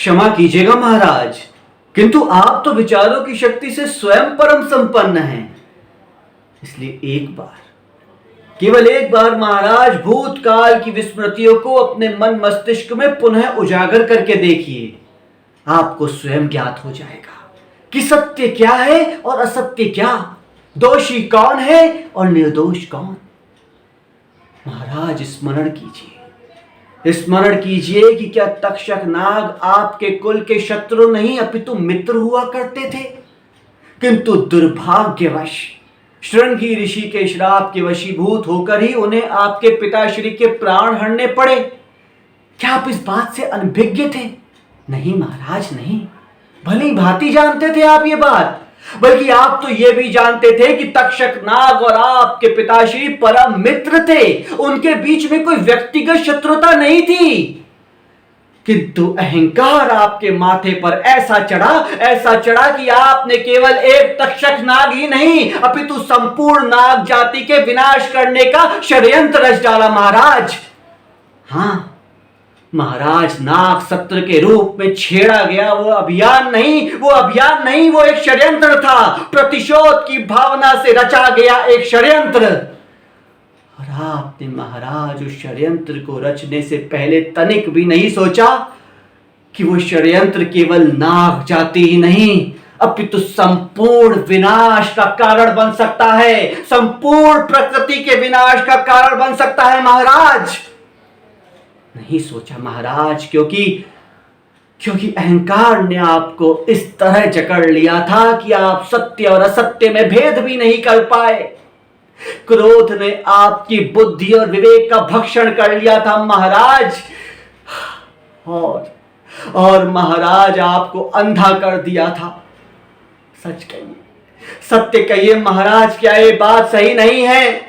क्षमा कीजिएगा महाराज, किंतु आप तो विचारों की शक्ति से स्वयं परम संपन्न हैं। इसलिए एक बार, केवल एक बार महाराज भूतकाल की विस्मृतियों को अपने मन मस्तिष्क में पुनः उजागर करके देखिए। आपको स्वयं ज्ञात हो जाएगा कि सत्य क्या है और असत्य क्या, दोषी कौन है और निर्दोष कौन। महाराज स्मरण कीजिए कि क्या तक्षक नाग आपके कुल के शत्रु नहीं अपितु मित्र हुआ करते थे, किंतु दुर्भाग्यवश श्रृंगी ऋषि के श्राप के वशीभूत होकर ही उन्हें आपके पिताश्री के प्राण हरने पड़े। क्या आप इस बात से अनभिज्ञ थे? नहीं महाराज, नहीं, भली भांति जानते थे आप ये बात। बल्कि आप तो ये भी जानते थे कि तक्षक नाग और आपके पिताश्री परम मित्र थे, उनके बीच में कोई व्यक्तिगत शत्रुता नहीं थी। किंतु अहंकार आपके माथे पर ऐसा चढ़ा कि आपने केवल एक तक्षक नाग ही नहीं अपितु संपूर्ण नाग जाति के विनाश करने का षड्यंत्र रच डाला महाराज। हाँ महाराज, नाग सत्र के रूप में छेड़ा गया वो अभियान नहीं, वो एक षड्यंत्र था। प्रतिशोध की भावना से रचा गया एक षड्यंत्र। और आपने महाराज उस षड्यंत्र को रचने से पहले तनिक भी नहीं सोचा कि वो षड्यंत्र केवल नाग जाति ही नहीं अपितु संपूर्ण विनाश का कारण बन सकता है, संपूर्ण प्रकृति के विनाश का कारण बन सकता है महाराज। नहीं सोचा महाराज, क्योंकि अहंकार ने आपको इस तरह जकड़ लिया था कि आप सत्य और असत्य में भेद भी नहीं कर पाए। क्रोध ने आपकी बुद्धि और विवेक का भक्षण कर लिया था महाराज, और महाराज आपको अंधा कर दिया था। सच कहिए, सत्य कहिए महाराज, क्या ये बात सही नहीं है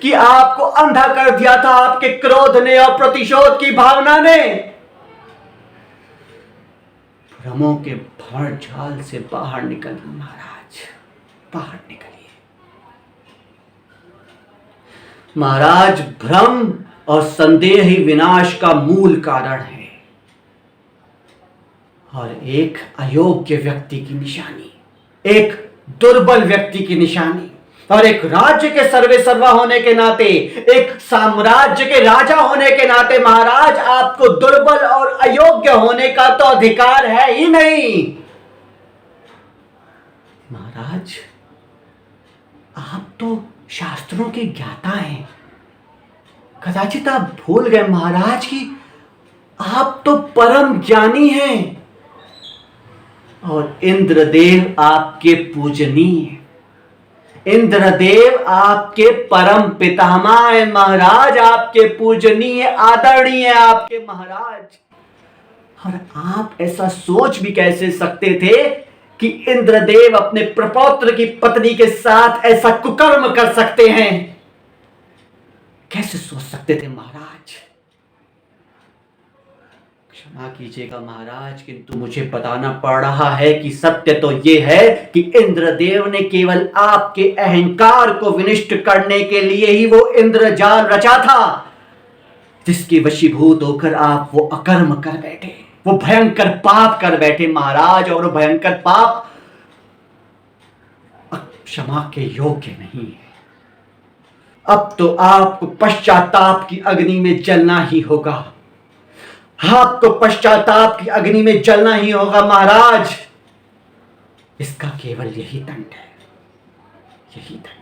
कि आपको अंधा कर दिया था आपके क्रोध ने और प्रतिशोध की भावना ने? भ्रमों के भंवर जाल से बाहर निकलिए महाराज, बाहर निकलिए महाराज। भ्रम और संदेह ही विनाश का मूल कारण है और एक अयोग्य व्यक्ति की निशानी, एक दुर्बल व्यक्ति की निशानी। और एक राज्य के सर्वेसर्वा होने के नाते, एक साम्राज्य के राजा होने के नाते महाराज, आपको दुर्बल और अयोग्य होने का तो अधिकार है ही नहीं। महाराज, आप तो शास्त्रों के ज्ञाता हैं। कदाचित आप भूल गए महाराज कि आप तो परम ज्ञानी हैं और इंद्रदेव आपके पूजनीय, इंद्रदेव आपके परम पितामह है महाराज, आपके पूजनीय आदरणीय आपके महाराज। और आप ऐसा सोच भी कैसे सकते थे कि इंद्रदेव अपने प्रपौत्र की पत्नी के साथ ऐसा कुकर्म कर सकते हैं? कैसे सोच सकते थे महाराज? क्षमा कीजिएगा महाराज, किंतु मुझे बताना पड़ रहा है कि सत्य तो यह है कि इंद्रदेव ने केवल आपके अहंकार को विनष्ट करने के लिए ही वो इंद्रजाल रचा था, जिसके वशीभूत होकर आप वो अकर्म कर बैठे, वो भयंकर पाप कर बैठे महाराज। और वो भयंकर पाप क्षमा के योग्य नहीं है। अब तो आपको पश्चाताप की अग्नि में जलना ही होगा, आपको पश्चाताप की अग्नि में जलना ही होगा महाराज। इसका केवल यही दंड है, यही दंड।